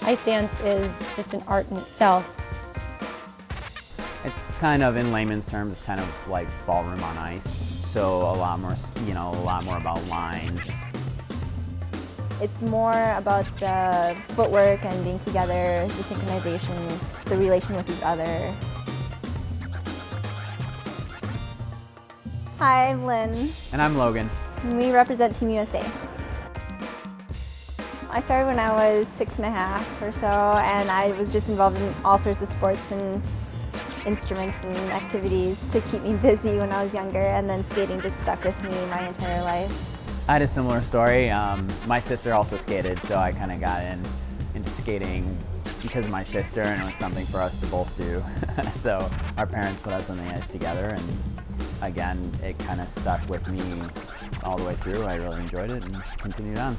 Ice dance is just an art in itself. It's kind of, in layman's terms, it's kind of like ballroom on ice. So a lot more, a lot more about lines. It's more about the footwork and being together, the synchronization, the relation with each other. Hi, I'm Lynn. And I'm Logan. And we represent Team USA. I started when I was 6.5 or so, and I was just involved in all sorts of sports and instruments and activities to keep me busy when I was younger, and then skating just stuck with me my entire life. I had a similar story. My sister also skated, so I kind of got into skating because of my sister, and it was something for us to both do. So our parents put us on the ice together, and again, it kind of stuck with me all the way through. I really enjoyed it and continued on.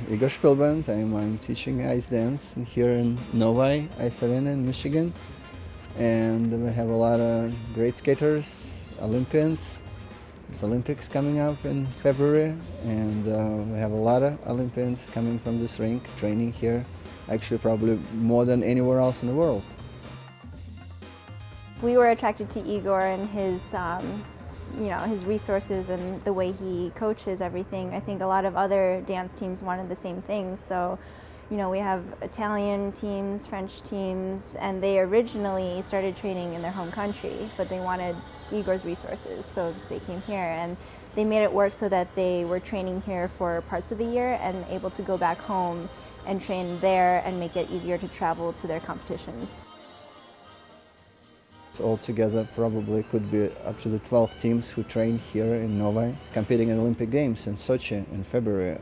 Igor Spielband. I'm teaching ice dance here in Novi Ice Arena in Michigan, and we have a lot of great skaters, Olympians. It's Olympics coming up in February, and we have a lot of Olympians coming from this rink, training here, actually probably more than anywhere else in the world. We were attracted to Igor and his his resources and the way he coaches everything. I think a lot of other dance teams wanted the same things. So, we have Italian teams, French teams, and they originally started training in their home country, but they wanted Igor's resources, so they came here, and they made it work so that they were training here for parts of the year and able to go back home and train there and make it easier to travel to their competitions. Altogether, probably could be up to the 12 teams who train here in Novi, competing in Olympic Games in Sochi in February,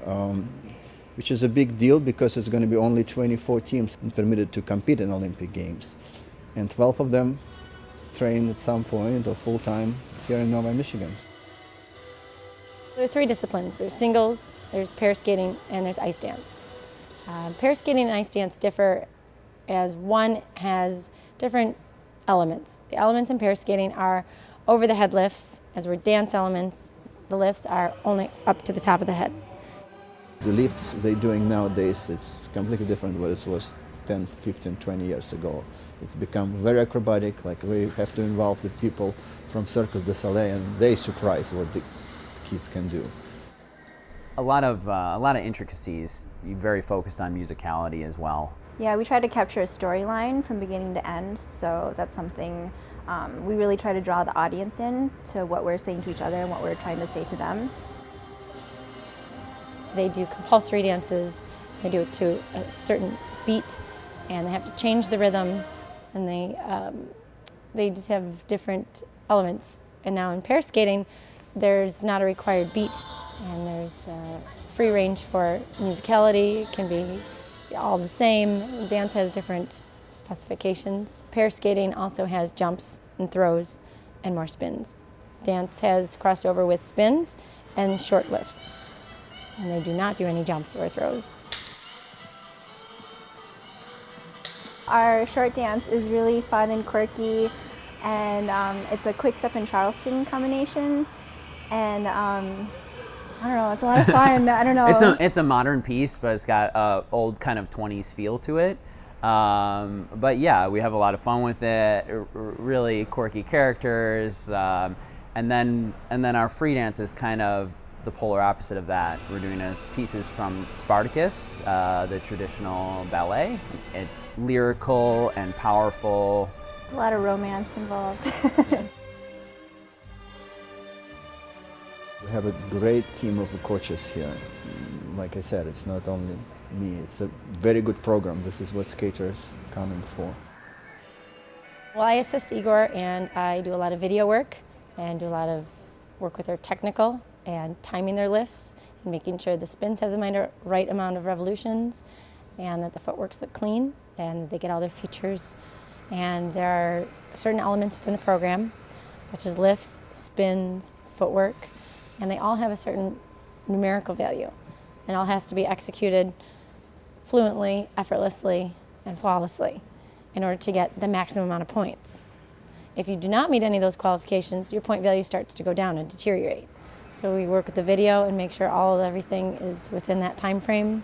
which is a big deal because it's going to be only 24 teams permitted to compete in Olympic Games, and 12 of them train at some point or full-time here in Novi, Michigan. There are 3 disciplines. There's singles, there's pair skating, and there's ice dance. Pair skating and ice dance differ as one has different elements. The elements in pair skating are over the head lifts, as were dance elements. The lifts are only up to the top of the head. The lifts they're doing nowadays, it's completely different what it was 10, 15, 20 years ago. It's become very acrobatic, like we have to involve the people from Cirque du Soleil, and they surprise what the kids can do. A lot of intricacies. You're very focused on musicality as well. Yeah, we try to capture a storyline from beginning to end, so that's something we really try to draw the audience in to what we're saying to each other and what we're trying to say to them. They do compulsory dances, they do it to a certain beat, and they have to change the rhythm, and they just have different elements. And now in pair skating, there's not a required beat, and there's free range for musicality. It can be all the same. Dance has different specifications. Pair skating also has jumps and throws and more spins. Dance has crossed over with spins and short lifts, and they do not do any jumps or throws. Our short dance is really fun and quirky, and it's a quick step in Charleston combination, and I don't know, it's a lot of fun. I don't know. It's a modern piece, but it's got an old kind of 20s feel to it. But yeah, we have a lot of fun with it. Really quirky characters, and then our free dance is kind of the polar opposite of that. We're doing pieces from Spartacus, the traditional ballet. It's lyrical and powerful. A lot of romance involved. We have a great team of coaches here. Like I said, it's not only me, it's a very good program. This is what skaters are coming for. Well, I assist Igor, and I do a lot of video work and do a lot of work with their technical and timing their lifts and making sure the spins have the right amount of revolutions and that the footworks look clean and they get all their features. And there are certain elements within the program, such as lifts, spins, footwork, and they all have a certain numerical value. And all has to be executed fluently, effortlessly, and flawlessly in order to get the maximum amount of points. If you do not meet any of those qualifications, your point value starts to go down and deteriorate. So So we work with the video and make sure everything is within that time frame.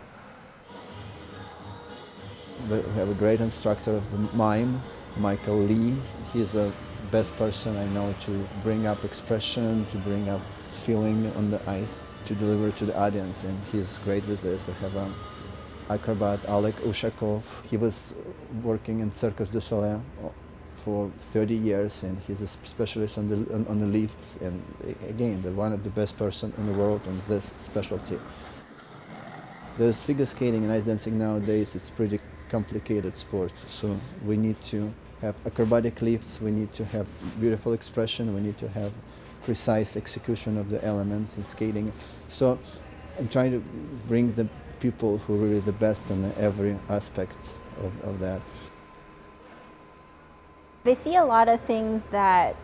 We have a great instructor of the mime, Michael Lee. He's the best person I know to bring up expression, to bring up feeling on the ice, to deliver to the audience, and he's great with this. I have an acrobat, Oleg Ushakov. He was working in Circus du Soleil for 30 years, and he's a specialist on the lifts, and again, they're one of the best person in the world on this specialty. There's figure skating and ice dancing nowadays. It's pretty complicated sport, so we need to have acrobatic lifts, we need to have beautiful expression, we need to have precise execution of the elements in skating. So I'm trying to bring the people who are really the best in every aspect of that. They see a lot of things that,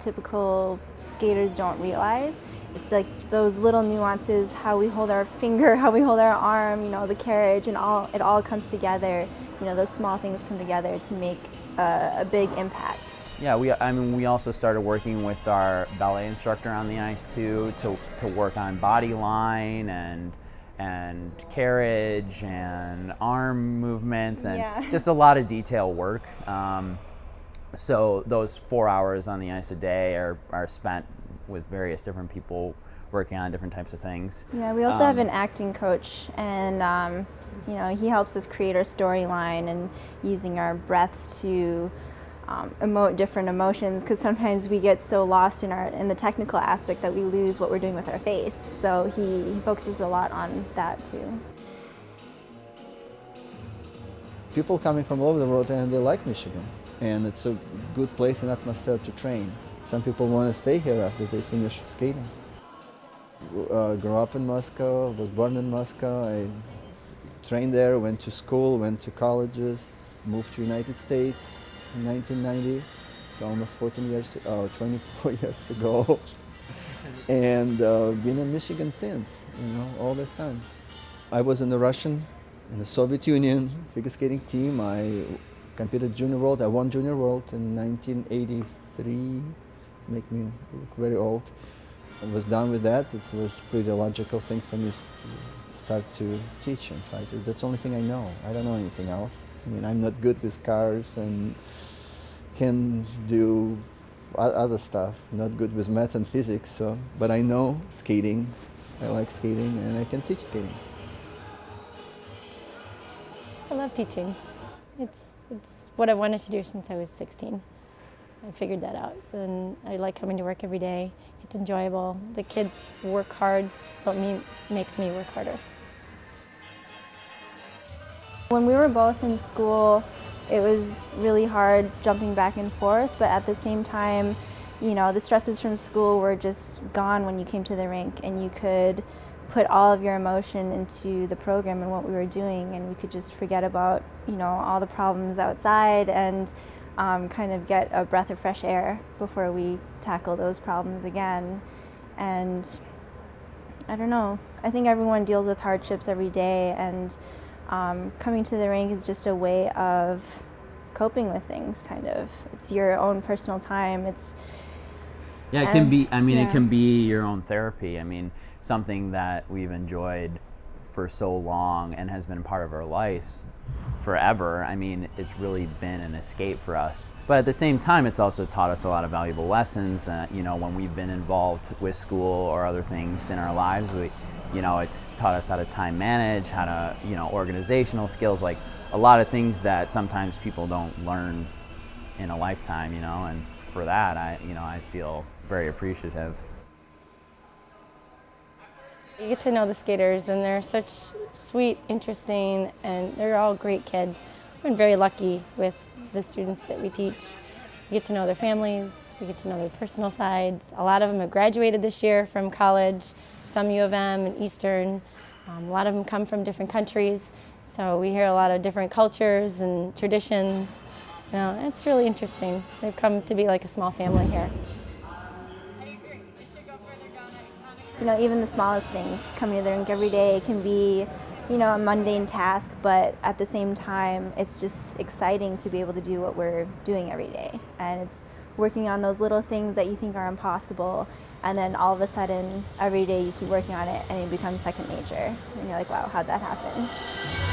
typical skaters don't realize. It's like those little nuances, how we hold our finger, how we hold our arm, the carriage, and it all comes together. Those small things come together to make a big impact. Yeah, we also started working with our ballet instructor on the ice too, to work on body line and carriage and arm movements and just a lot of detail work. So those 4 hours on the ice a day are spent with various different people working on different types of things. Yeah, we also have an acting coach, and he helps us create our storyline and using our breaths to emote different emotions, because sometimes we get so lost in the technical aspect that we lose what we're doing with our face. So he focuses a lot on that too. People coming from all over the world, and they like Michigan, and it's a good place and atmosphere to train. Some people want to stay here after they finish skating. Grew up in Moscow, was born in Moscow. I trained there, went to school, went to colleges, moved to United States in 1990, so almost 24 years ago, and been in Michigan since, all this time. I was in the Soviet Union figure skating team. I competed Junior World. I won Junior World in 1983. Make me look very old. I was done with that. It was pretty logical things for me to start to teach and try to. That's the only thing I know. I don't know anything else. I'm not good with cars and can do other stuff. Not good with math and physics. But I know skating. I like skating, and I can teach skating. I love teaching. It's what I wanted to do since I was 16. I figured that out, and I like coming to work every day. It's enjoyable. The kids work hard, so it makes me work harder. When we were both in school, it was really hard jumping back and forth, but at the same time, the stresses from school were just gone when you came to the rink, and you could put all of your emotion into the program and what we were doing, and we could just forget about, all the problems outside and kind of get a breath of fresh air before we tackle those problems again. And I don't know, I think everyone deals with hardships every day, and coming to the rink is just a way of coping with things, kind of. It's your own personal time. It can be, it can be your own therapy. Something that we've enjoyed for so long and has been part of our lives forever. It's really been an escape for us. But at the same time, it's also taught us a lot of valuable lessons. When we've been involved with school or other things in our lives, it's taught us how to time manage, how to, organizational skills, like a lot of things that sometimes people don't learn in a lifetime, and for that, I feel very appreciative. You get to know the skaters, and they're such sweet, interesting, and they're all great kids. I've been very lucky with the students that we teach. We get to know their families, we get to know their personal sides. A lot of them have graduated this year from college, some U of M and Eastern. A lot of them come from different countries, so we hear a lot of different cultures and traditions. It's really interesting. They've come to be like a small family here. Even the smallest things, coming to the rink every day can be, you know, a mundane task, but at the same time, it's just exciting to be able to do what we're doing every day. And it's working on those little things that you think are impossible, and then all of a sudden, every day you keep working on it and it becomes second nature. And you're like, wow, how'd that happen?